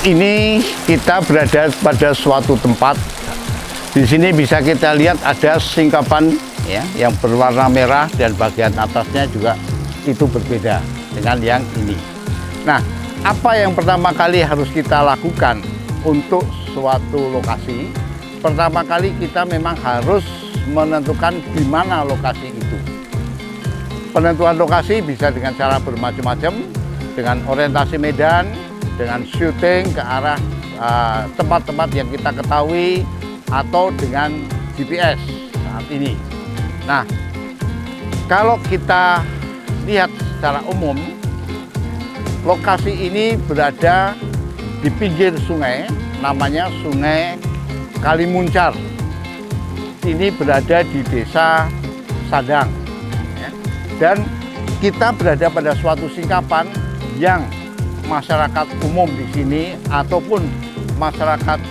ini kita berada pada suatu tempat. Di sini bisa kita lihat ada singkapan ya, yang berwarna merah dan bagian atasnya juga itu berbeda dengan yang ini. Nah, apa yang pertama kali harus kita lakukan untuk suatu lokasi? Pertama kali kita memang harus menentukan di mana lokasi itu. Penentuan lokasi bisa dengan cara bermacam-macam, dengan orientasi medan, dengan shooting ke arah tempat-tempat yang kita ketahui, atau dengan GPS saat ini. Nah, kalau kita lihat secara umum, lokasi ini berada di pinggir sungai, namanya Sungai Kalimuncar. Ini berada di Desa Sadang. Dan kita berada pada suatu singkapan yang masyarakat umum di sini ataupun masyarakat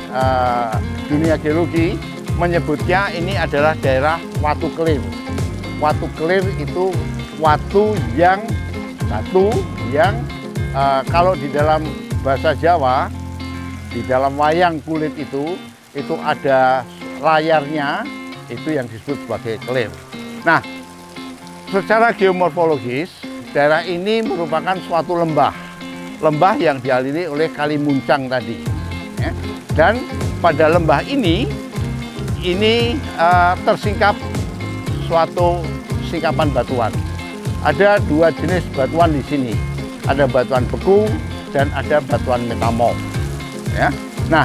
dunia geologi menyebutnya ini adalah daerah Watu Kelir. Watu Kelir itu batu yang kalau di dalam bahasa Jawa, di dalam wayang kulit itu ada layarnya, itu yang disebut sebagai kelir. Nah, secara geomorfologis, daerah ini merupakan suatu lembah yang dialiri oleh Kali Muncang tadi. Ya. Dan pada lembah ini tersingkap suatu singkapan batuan. Ada dua jenis batuan di sini. Ada batuan beku dan ada batuan metamorf. Ya. Nah,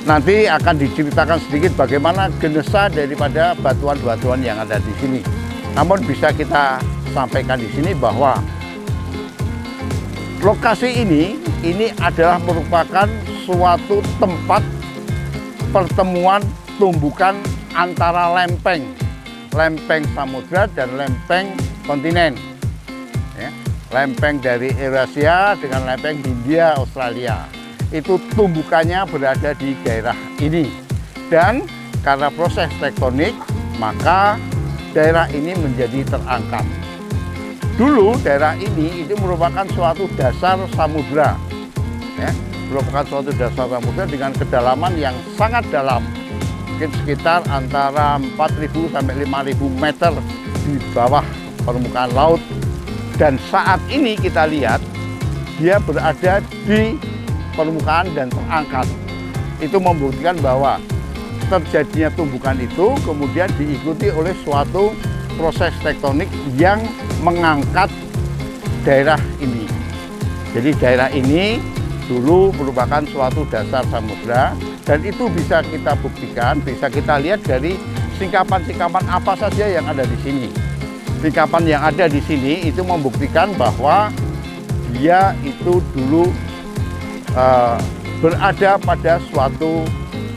nanti akan diceritakan sedikit bagaimana genesa daripada batuan-batuan yang ada di sini. Namun bisa kita sampaikan di sini bahwa lokasi ini adalah merupakan suatu tempat pertemuan tumbukan antara lempeng samudra dan lempeng kontinen. Ya, lempeng dari Eurasia dengan lempeng Hindia Australia. Itu tumbukannya berada di daerah ini. Dan karena proses tektonik, maka daerah ini menjadi terangkat. Dulu daerah ini itu merupakan suatu dasar samudra, ya, merupakan suatu dasar samudra dengan kedalaman yang sangat dalam, mungkin sekitar antara 4.000 sampai 5.000 meter di bawah permukaan laut. Dan saat ini kita lihat dia berada di permukaan dan terangkat. Itu membuktikan bahwa terjadinya tumbukan itu kemudian diikuti oleh suatu proses tektonik yang mengangkat daerah ini. Jadi daerah ini dulu merupakan suatu dasar samudra dan itu bisa kita buktikan, bisa kita lihat dari singkapan-singkapan apa saja yang ada di sini. Singkapan yang ada di sini itu membuktikan bahwa dia itu dulu berada pada suatu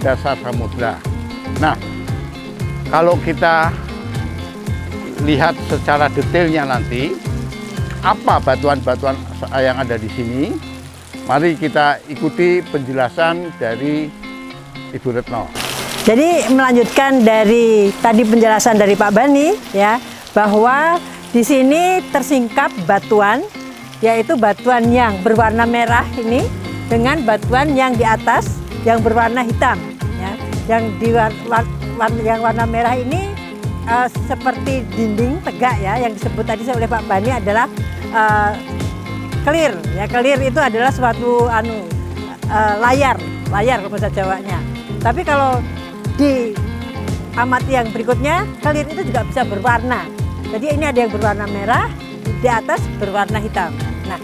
dasar samudra. Nah, kalau kita lihat secara detailnya nanti apa batuan-batuan yang ada di sini, mari kita ikuti penjelasan dari Ibu Retno. Jadi melanjutkan dari tadi penjelasan dari Pak Bani ya, bahwa di sini tersingkap batuan, yaitu batuan yang berwarna merah ini dengan batuan yang di atas yang berwarna hitam. Yang warna merah ini seperti dinding tegak ya, yang disebut tadi oleh Pak Bani adalah kelir. Ya, kelir itu adalah suatu layar kalau bahasa Jawanya. Tapi kalau di amati yang berikutnya, kelir itu juga bisa berwarna. Jadi ini ada yang berwarna merah, di atas berwarna hitam. Nah,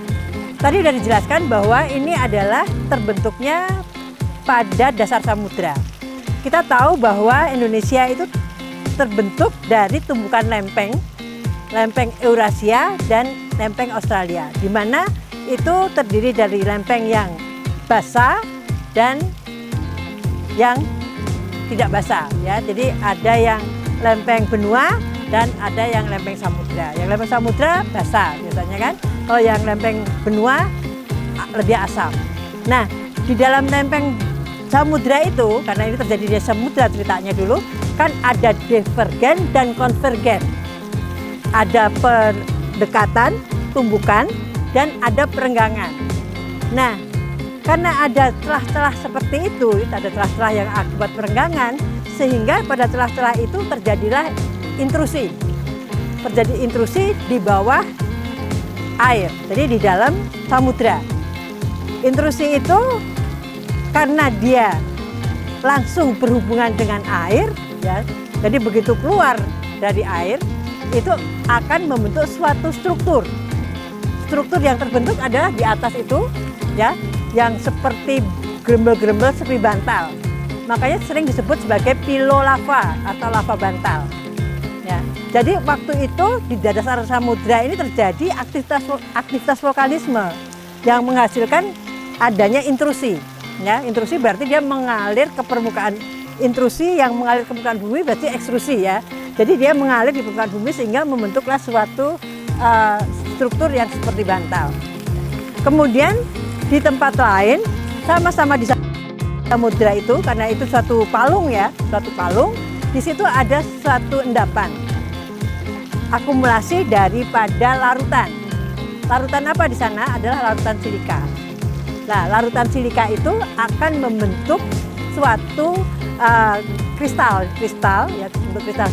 tadi sudah dijelaskan bahwa ini adalah terbentuknya pada dasar samudra. Kita tahu bahwa Indonesia itu terbentuk dari tumbukan lempeng Eurasia dan lempeng Australia, di mana itu terdiri dari lempeng yang basah dan yang tidak basah ya. Jadi ada yang lempeng benua dan ada yang lempeng samudra. Yang lempeng samudra basah biasanya kan. Kalau yang lempeng benua lebih asam. Nah, di dalam lempeng samudra itu, karena ini terjadi di samudra ceritanya dulu, kan ada divergen dan konvergen. Ada pendekatan, tumbukan, dan ada perenggangan. Nah, karena ada celah-celah seperti itu, ada celah-celah yang akibat perenggangan, sehingga pada celah-celah itu terjadilah intrusi. Terjadi intrusi di bawah air, jadi di dalam samudra. Intrusi itu karena dia langsung berhubungan dengan air, ya, jadi begitu keluar dari air, itu akan membentuk suatu struktur. Struktur yang terbentuk adalah di atas itu, ya, yang seperti gerembel-gerembel seperti bantal. Makanya sering disebut sebagai pilolava atau lava bantal. Ya. Jadi waktu itu di dasar samudra ini terjadi aktivitas vulkanisme yang menghasilkan adanya intrusi. Ya, intrusi berarti dia mengalir ke permukaan. Intrusi yang mengalir ke permukaan bumi berarti ekstrusi, ya. Jadi dia mengalir di permukaan bumi sehingga membentuklah suatu struktur yang seperti bantal. Kemudian di tempat lain sama-sama di samudra itu, karena itu suatu palung, ya, suatu palung. Di situ ada suatu endapan, akumulasi daripada larutan. Larutan apa di sana? Adalah larutan silika. Nah, larutan silika itu akan membentuk suatu kristal, ya, untuk kristal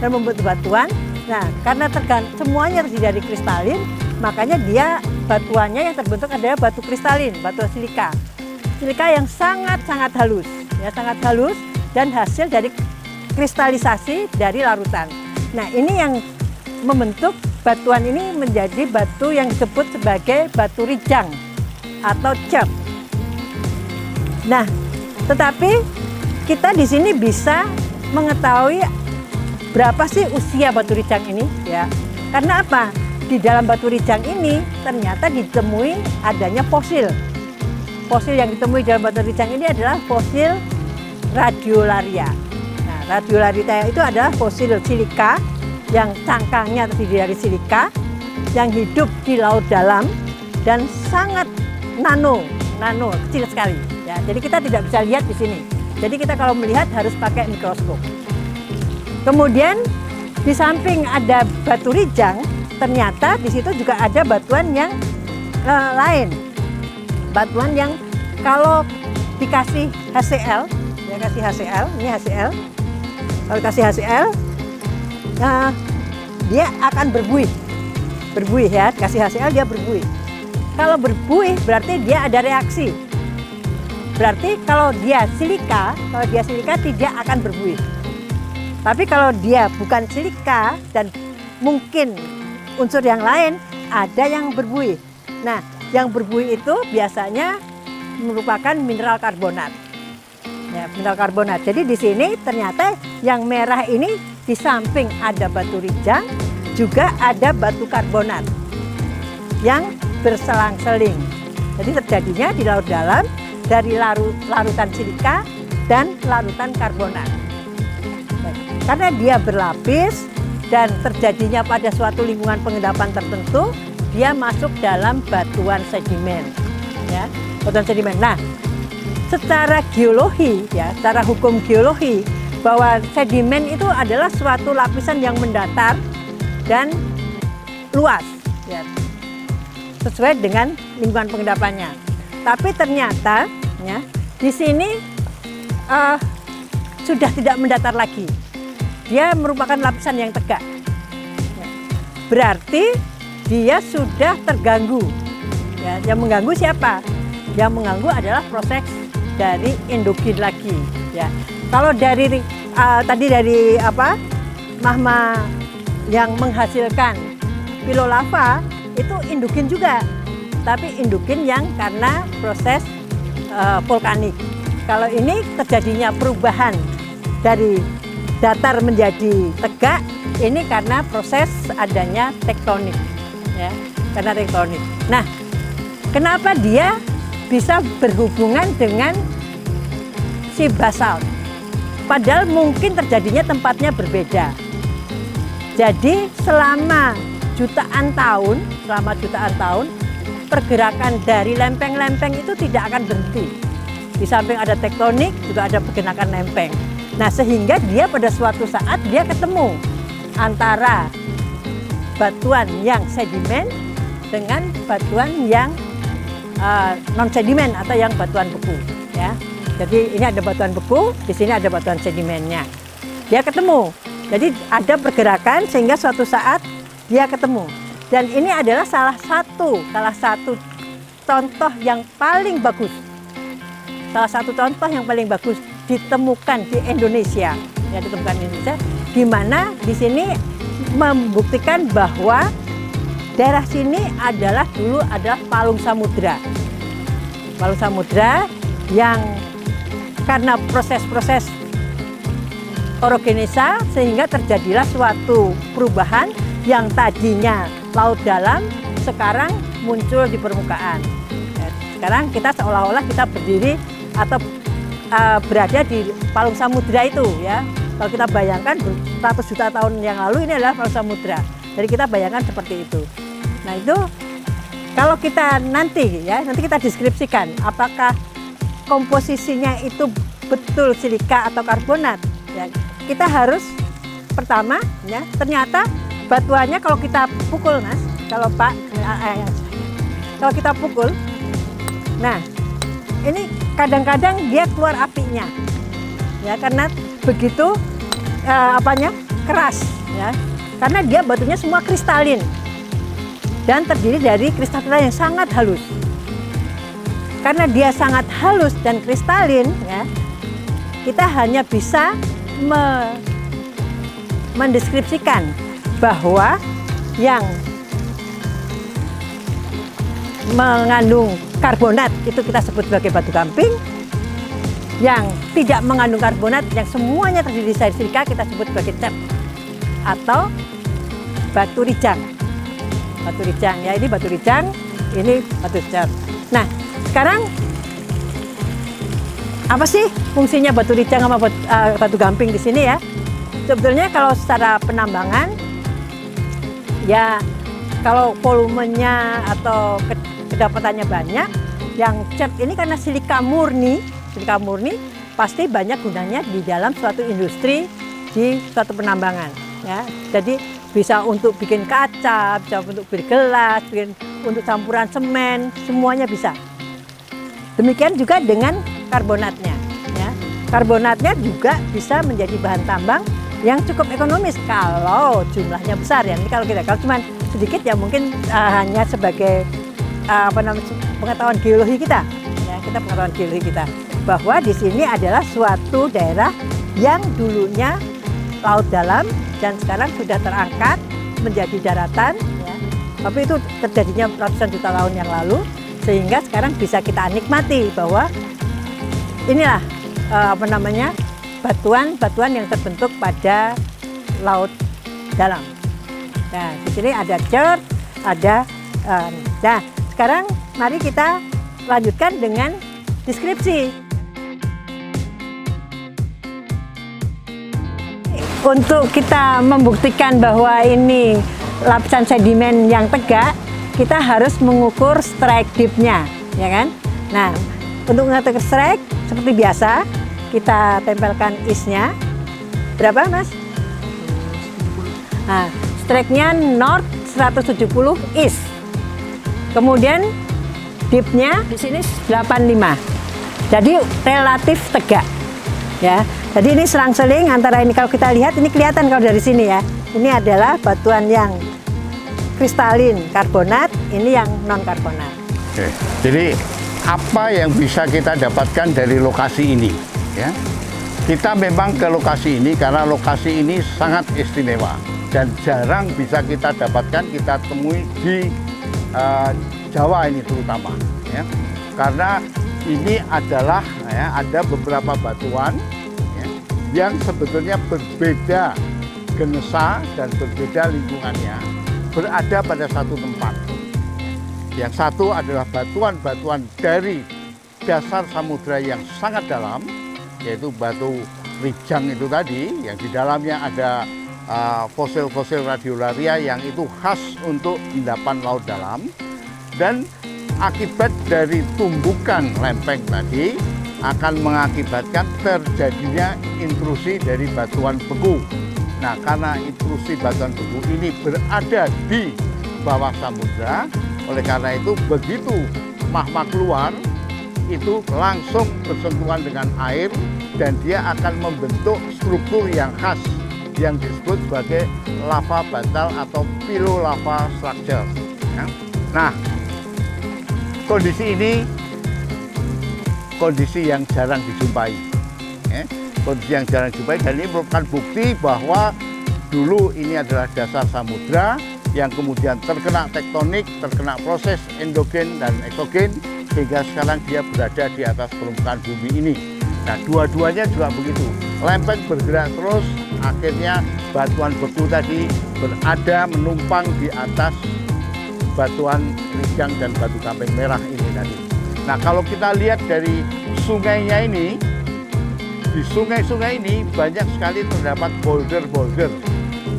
dan membentuk batuan. Nah, karena semuanya terdiri dari kristalin, makanya dia batuannya yang terbentuk adalah batu kristalin, batu silika. Silika yang sangat-sangat halus, ya, sangat halus dan hasil dari kristalisasi dari larutan. Nah, ini yang membentuk batuan ini menjadi batu yang disebut sebagai batu rijang atau cap. Nah, tetapi kita di sini bisa mengetahui berapa sih usia batu rijang ini, ya. Karena apa? Di dalam batu rijang ini ternyata ditemui adanya fosil. Fosil yang ditemui dalam batu rijang ini adalah fosil radiolaria. Nah, radiolaria itu adalah fosil silika yang cangkangnya terdiri dari silika yang hidup di laut dalam dan sangat nano kecil sekali, ya. Jadi kita tidak bisa lihat di sini. Jadi kita kalau melihat harus pakai mikroskop. Kemudian di samping ada batu rijang, ternyata di situ juga ada batuan yang lain. Batuan yang kalau dikasih HCl, ya, kasih HCl, ini HCl. Kalau kasih HCl, dia akan berbuih, ya. Kasih HCl dia berbuih. Kalau berbuih berarti dia ada reaksi. Berarti kalau dia silika tidak akan berbuih. Tapi kalau dia bukan silika dan mungkin unsur yang lain, ada yang berbuih. Nah, yang berbuih itu biasanya merupakan mineral karbonat. Ya, mineral karbonat. Jadi di sini ternyata yang merah ini di samping ada batu rijang, juga ada batu karbonat yang berselang-seling. Jadi terjadinya di laut dalam dari larutan silika dan larutan karbonat. Karena dia berlapis dan terjadinya pada suatu lingkungan pengendapan tertentu, dia masuk dalam batuan sedimen, ya, batuan sedimen. Nah, secara geologi, ya, secara hukum geologi, bahwa sedimen itu adalah suatu lapisan yang mendatar dan luas, ya, sesuai dengan lingkungan pengendapannya. Tapi ternyata, ya, di sini sudah tidak mendatar lagi. Dia merupakan lapisan yang tegak. Ya. Berarti dia sudah terganggu. Ya, yang mengganggu siapa? Yang mengganggu adalah proses dari endogen lagi. Ya. Kalau dari tadi dari magma yang menghasilkan pilolava itu endogen juga, tapi endogen yang karena proses vulkanik. Kalau ini terjadinya perubahan dari datar menjadi tegak, ini karena proses adanya tektonik, ya, karena tektonik. Nah, kenapa dia bisa berhubungan dengan si basalt? Padahal mungkin terjadinya tempatnya berbeda. Jadi selama jutaan tahun, pergerakan dari lempeng-lempeng itu tidak akan berhenti. Di samping ada tektonik, juga ada pergerakan lempeng. Nah, sehingga dia pada suatu saat dia ketemu antara batuan yang sedimen dengan batuan yang non sedimen atau yang batuan beku ya. Jadi ini ada batuan beku, di sini ada batuan sedimennya. Dia ketemu. Jadi ada pergerakan sehingga suatu saat dia ketemu. Dan ini adalah salah satu contoh yang paling bagus. Salah satu contoh yang paling bagus ditemukan di Indonesia. Ya, ditemukan di Indonesia, di mana di sini membuktikan bahwa daerah sini dulu adalah palung samudra. Palung samudra yang karena proses-proses orogenesa sehingga terjadilah suatu perubahan yang tadinya laut dalam sekarang muncul di permukaan. Sekarang kita seolah-olah kita berdiri atau berada di palung samudra itu ya. Kalau kita bayangkan ratus juta tahun yang lalu ini adalah palung samudra. Jadi kita bayangkan seperti itu. Nah itu kalau kita nanti kita deskripsikan apakah komposisinya itu betul silika atau karbonat. Ya, kita harus pertama ya ternyata batuannya kalau kita pukul Mas, kalau Pak, kalau kita pukul, nah ini kadang-kadang dia keluar apinya, ya karena begitu keras, ya karena dia batunya semua kristalin dan terdiri dari kristal-kristal yang sangat halus. Karena dia sangat halus dan kristalin, ya, kita hanya bisa mendeskripsikan bahwa yang mengandung karbonat itu kita sebut sebagai batu gamping, yang tidak mengandung karbonat, yang semuanya terdiri dari silika kita sebut sebagai cat atau batu rijang. Batu rijang, ya ini batu rijang, ini batu cat. Nah, sekarang apa sih fungsinya batu rijang sama batu gamping di sini ya? Sebetulnya kalau secara penambangan, ya kalau volumenya atau kedapatannya banyak, yang cat ini karena silika murni pasti banyak gunanya di dalam suatu industri, di suatu penambangan. Ya, jadi bisa untuk bikin kaca, bisa untuk bergelas, untuk campuran semen, semuanya bisa. Demikian juga dengan karbonatnya. Ya. Karbonatnya juga bisa menjadi bahan tambang yang cukup ekonomis kalau jumlahnya besar ya. Ini kalau cuma sedikit ya mungkin hanya sebagai pengetahuan geologi kita. Ya, kita pengetahuan geologi kita bahwa di sini adalah suatu daerah yang dulunya laut dalam dan sekarang sudah terangkat menjadi daratan. Ya. Tapi itu terjadinya ratusan juta tahun yang lalu. Sehingga sekarang bisa kita nikmati bahwa inilah batuan-batuan yang terbentuk pada laut dalam. Nah, di sini ada cer, ada. Nah, sekarang mari kita lanjutkan dengan deskripsi. Untuk kita membuktikan bahwa ini lapisan sedimen yang tegak, kita harus mengukur strike depth-nya, ya kan? Nah, untuk mengatur strike seperti biasa, kita tempelkan is-nya. Berapa, Mas? Nah, strike-nya north 170 east. Kemudian depth-nya di sini 85. Jadi relatif tegak. Ya. Jadi ini selang-seling antara ini, kalau kita lihat ini kelihatan kalau dari sini ya. Ini adalah batuan yang kristalin karbonat, ini yang non karbonat. Oke. Jadi apa yang bisa kita dapatkan dari lokasi ini? Ya, kita memang ke lokasi ini karena lokasi ini sangat istimewa dan jarang bisa kita dapatkan, kita temui di Jawa ini terutama. Ya, karena ini adalah ada beberapa batuan yang sebetulnya berbeda genesa dan berbeda lingkungannya. Berada pada satu tempat. Yang satu adalah batuan-batuan dari dasar samudra yang sangat dalam, yaitu batu rijang itu tadi, yang di dalamnya ada fosil-fosil radiolaria yang itu khas untuk endapan laut dalam. Dan akibat dari tumbukan lempeng tadi akan mengakibatkan terjadinya intrusi dari batuan beku. Nah, karena intrusi batuan beku ini berada di bawah samudra, oleh karena itu begitu magma keluar, itu langsung bersentuhan dengan air dan dia akan membentuk struktur yang khas yang disebut sebagai lava bantal atau pilolava structure. Ya. Nah, kondisi ini kondisi yang jarang dijumpai. Ya. Kondisi yang jarang dijumpai dan ini merupakan bukti bahwa dulu ini adalah dasar samudra yang kemudian terkena tektonik, terkena proses endogen dan eksogen, sehingga sekarang dia berada di atas permukaan bumi ini. Nah, dua-duanya juga begitu. Lempeng bergerak terus, akhirnya batuan beku tadi berada menumpang di atas batuan lijang dan batu kampeng merah ini tadi. Nah, kalau kita lihat dari sungainya ini, di sungai-sungai ini banyak sekali terdapat boulder-boulder.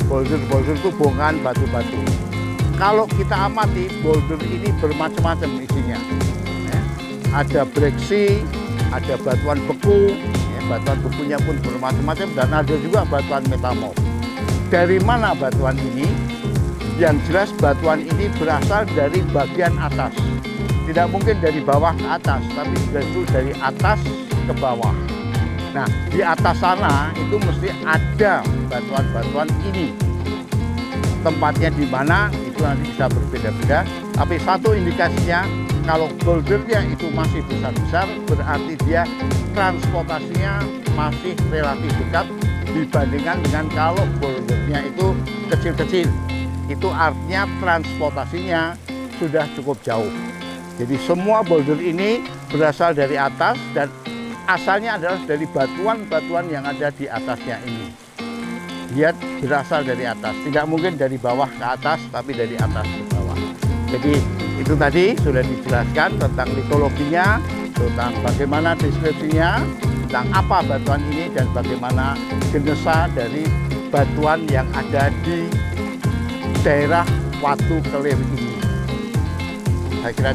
Boulder-boulder itu bongkahan batu-batu. Kalau kita amati, boulder ini bermacam-macam isinya. Ya. Ada breksi, ada batuan beku, ya, batuan bekunya pun bermacam-macam, dan ada juga batuan metamorf. Dari mana batuan ini? Yang jelas batuan ini berasal dari bagian atas. Tidak mungkin dari bawah ke atas, tapi justru dari atas ke bawah. Nah, di atas sana itu mesti ada batuan-batuan ini. Tempatnya di mana itu nanti bisa berbeda-beda. Tapi satu indikasinya, kalau bouldernya itu masih besar-besar, berarti dia transportasinya masih relatif dekat dibandingkan dengan kalau bouldernya itu kecil-kecil. Itu artinya transportasinya sudah cukup jauh. Jadi semua boulder ini berasal dari atas dan asalnya adalah dari batuan-batuan yang ada di atasnya ini. Dia berasal dari atas, tidak mungkin dari bawah ke atas, tapi dari atas ke bawah. Jadi itu tadi sudah dijelaskan tentang litologinya, tentang bagaimana deskripsinya, tentang apa batuan ini dan bagaimana genesa dari batuan yang ada di daerah Watu Kelir ini. Saya kira